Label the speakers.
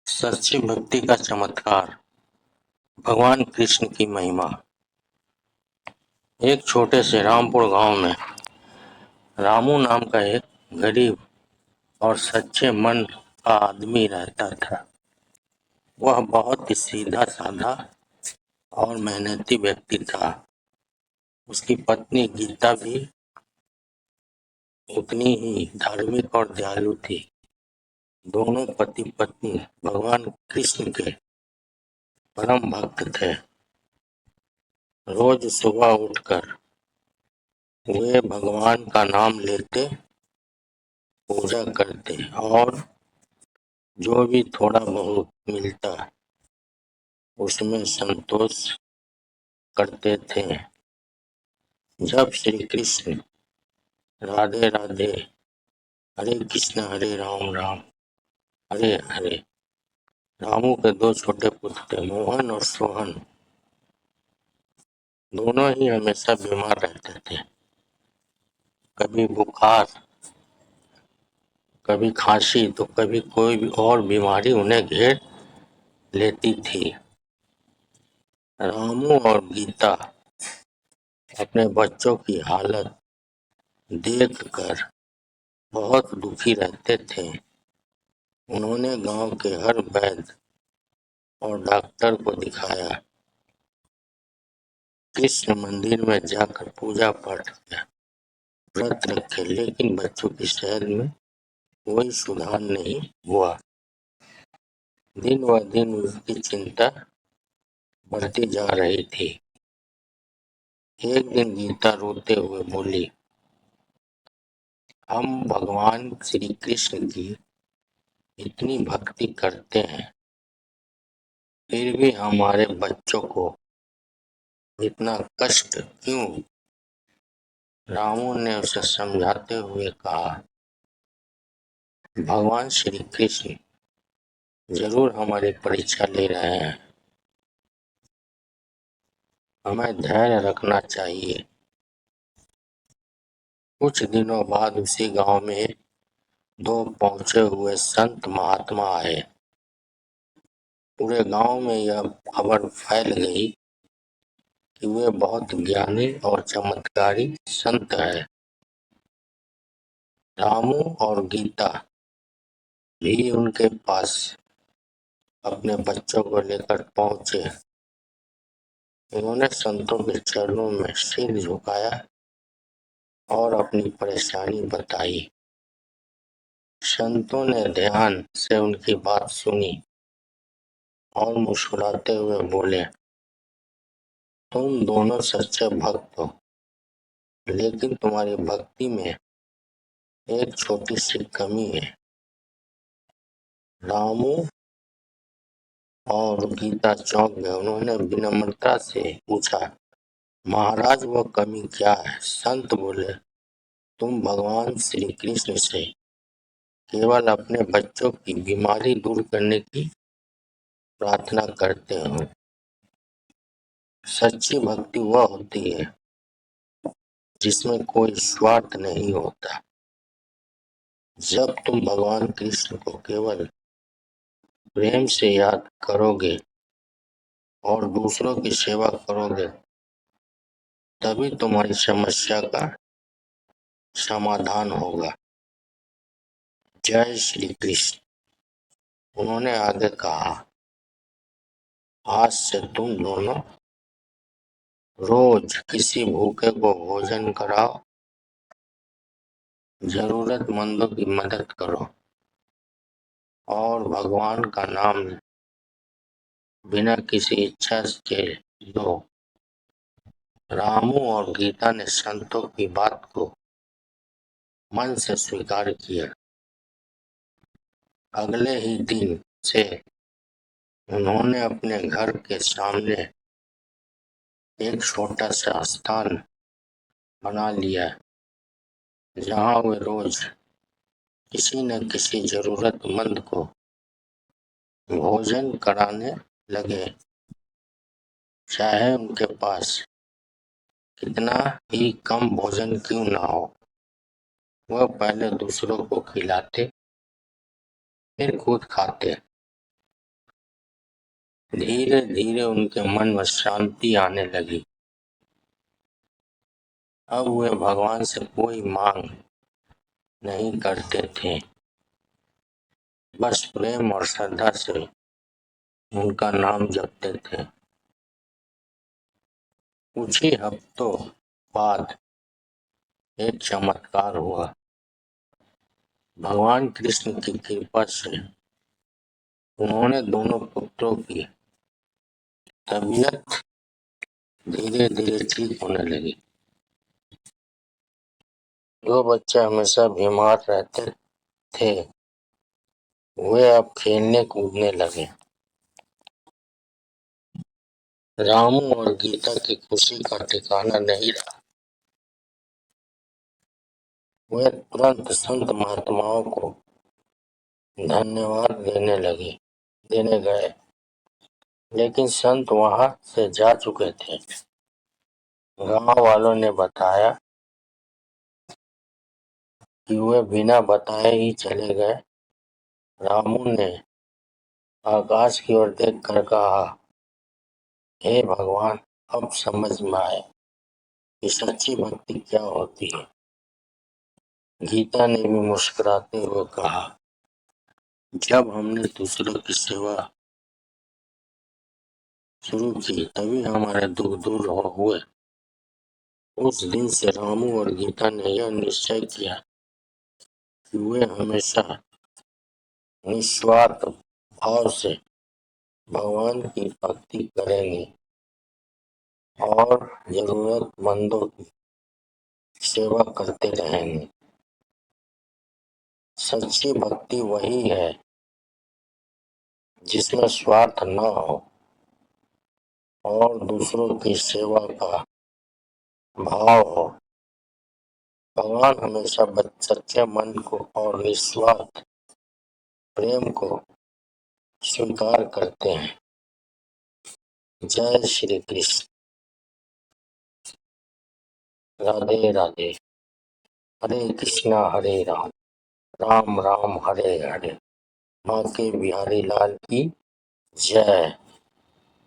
Speaker 1: सच्ची भक्ति का चमत्कार। भगवान कृष्ण की महिमा। एक छोटे से रामपुर गांव में रामू नाम का एक गरीब और सच्चे मन का आदमी रहता था। वह बहुत ही सीधा साधा और मेहनती व्यक्ति था। उसकी पत्नी गीता भी उतनी ही धार्मिक और दयालु थी। दोनों पति पत्नी भगवान कृष्ण के परम भक्त थे। रोज सुबह उठकर वे भगवान का नाम लेते, पूजा करते और जो भी थोड़ा बहुत मिलता उसमें संतोष करते थे। जब श्री कृष्ण राधे राधे, हरे कृष्ण हरे राम राम हरे हरे। रामू के दो छोटे पुत्र थे, मोहन और सोहन। दोनों ही हमेशा बीमार रहते थे। कभी बुखार, कभी खांसी तो कभी कोई भी और बीमारी उन्हें घेर लेती थी। रामू और गीता अपने बच्चों की हालत देखकर बहुत दुखी रहते थे। उन्होंने गांव के हर वैद्य और डॉक्टर को दिखाया, कृष्ण मंदिर में जाकर पूजा पाठ किया, व्रत रखे, लेकिन बच्चों की सेहत में कोई सुधार नहीं हुआ। दिन व दिन उसकी चिंता बढ़ती जा रही थी। एक दिन गीता रोते हुए बोली, हम भगवान श्री कृष्ण की इतनी भक्ति करते हैं, फिर भी हमारे बच्चों को इतना कष्ट क्यों? रामू ने उसे समझाते हुए कहा, भगवान श्री कृष्ण जरूर हमारी परीक्षा ले रहे हैं। हमें धैर्य रखना चाहिए। कुछ दिनों बाद उसी गांव में दो पहुंचे हुए संत महात्मा आए। पूरे गांव में यह खबर फैल गई कि वे बहुत ज्ञानी और चमत्कारी संत हैं। रामू और गीता भी उनके पास अपने बच्चों को लेकर पहुंचे। उन्होंने संतों के चरणों में सिर झुकाया और अपनी परेशानी बताई। संतों ने ध्यान से उनकी बात सुनी और मुस्कुराते हुए बोले, तुम दोनों सच्चे भक्त हो, लेकिन तुम्हारी भक्ति में एक छोटी सी कमी है। रामू और गीता चौंक गए। उन्होंने विनम्रता से पूछा, महाराज वो कमी क्या है? संत बोले, तुम भगवान श्री कृष्ण से केवल अपने बच्चों की बीमारी दूर करने की प्रार्थना करते हो। सच्ची भक्ति वह होती है जिसमें कोई स्वार्थ नहीं होता। जब तुम भगवान कृष्ण को केवल प्रेम से याद करोगे और दूसरों की सेवा करोगे, तभी तुम्हारी समस्या का समाधान होगा। जय श्री कृष्ण। उन्होंने आगे कहा, आज से तुम दोनों रोज किसी भूखे को भोजन कराओ, जरूरतमंदों की मदद करो और भगवान का नाम बिना किसी इच्छा के लो। रामू और गीता ने संतों की बात को मन से स्वीकार किया। अगले ही दिन से उन्होंने अपने घर के सामने एक छोटा सा स्थान बना लिया, जहां वे रोज किसी न किसी जरूरतमंद को भोजन कराने लगे, चाहे उनके पास कितना ही कम भोजन क्यों ना हो। वह पहले दूसरों को खिलाते, फिर खुद खाते। धीरे धीरे उनके मन में शांति आने लगी। अब वे भगवान से कोई मांग नहीं करते थे, बस प्रेम और श्रद्धा से उनका नाम जपते थे। कुछ ही हफ्तों बाद एक चमत्कार हुआ। भगवान कृष्ण की कृपा से उन्होंने दोनों पुत्रों की तबीयत धीरे धीरे ठीक होने लगी। जो बच्चे हमेशा बीमार रहते थे वे अब खेलने कूदने लगे। रामू और गीता की खुशी का ठिकाना नहीं रहा। वे तुरंत संत महात्माओं को धन्यवाद देने गए, लेकिन संत वहां से जा चुके थे। गांव वालों ने बताया कि वे बिना बताए ही चले गए। रामू ने आकाश की ओर देखकर कहा, हे भगवान, अब समझ में आया कि सच्ची भक्ति क्या होती है। गीता ने भी मुस्कुराते हुए कहा, जब हमने दूसरों की सेवा शुरू की तभी हमारे दुख दूर हुए। उस दिन से रामू और गीता ने यह निश्चय किया कि वे हमेशा निस्वार्थ भाव से भगवान की भक्ति करेंगे और जरूरतमंदों की सेवा करते रहेंगे। सच्ची भक्ति वही है जिसमें स्वार्थ न हो और दूसरों की सेवा का भाव हो। भगवान हमेशा सच्चे मन को और निस्वार्थ प्रेम को स्वीकार करते हैं। जय श्री कृष्ण। राधे राधे। हरे कृष्णा हरे राम, राम राम हरे हरे। माँ के बिहारी लाल की जय।